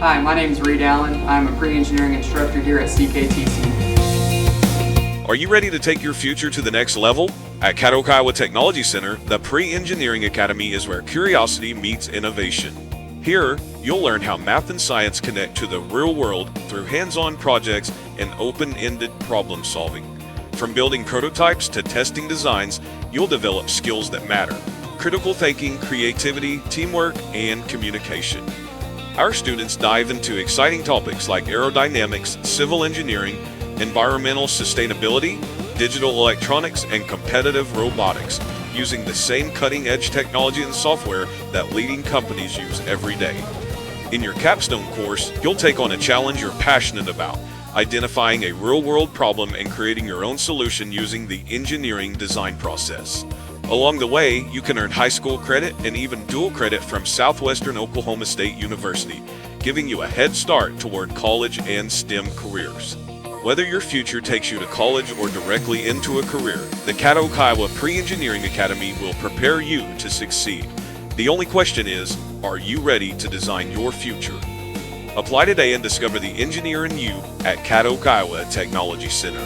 Hi, my name is Reed Allen. I'm a pre-engineering instructor here at CKTC. Are you ready to take your future to the next level? At Caddo Kiowa Technology Center, the Pre-Engineering Academy is where curiosity meets innovation. Here, you'll learn how math and science connect to the real world through hands-on projects and open-ended problem solving. From building prototypes to testing designs, you'll develop skills that matter: critical thinking, creativity, teamwork, and communication. Our students dive into exciting topics like aerodynamics, civil engineering, environmental sustainability, digital electronics, and competitive robotics, using the same cutting-edge technology and software that leading companies use every day. In your capstone course, you'll take on a challenge you're passionate about, identifying a real-world problem and creating your own solution using the engineering design process. Along the way, you can earn high school credit and even dual credit from Southwestern Oklahoma State University, giving you a head start toward college and STEM careers. Whether your future takes you to college or directly into a career, the Caddo Kiowa Pre-Engineering Academy will prepare you to succeed. The only question is, are you ready to design your future? Apply today and discover the engineer in you at Caddo Kiowa Technology Center.